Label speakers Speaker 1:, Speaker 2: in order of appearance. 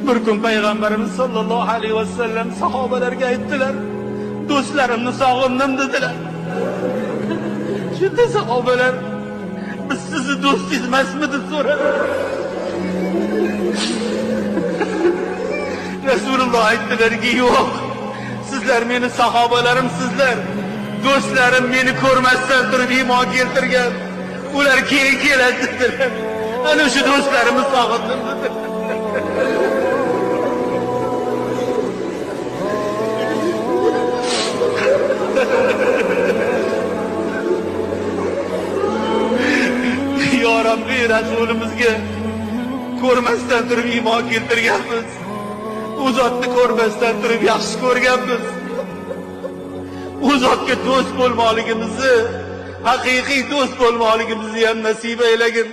Speaker 1: Bir kun Peygamberimiz sallallohu aleyhi ve sellem sahobalarga aytdilar, do'stlarimni sog'indim dedilar. Shunda sahobalar, biz sizni do'stingiz emasmi deb so'radi. Rasululloh aytdilarki, yo'q, sizlar meni sahobalarimsizlar. Do'stlarim meni ko'rmasdan turib iymon keltirgan. Ular keyin keladi dedilar. Ana shu do'stlarimni sog'indim dedilar. Ya Rabbi, Resulümüzge ko'rmasdan turib iymon keltirganmiz. U zotni ko'rmasdan turib yaxshi ko'rganmiz. U zotga do'st bo'lmoqligimizni, haqiqiy do'st bo'lmoqligimizni ham nasib aylagin.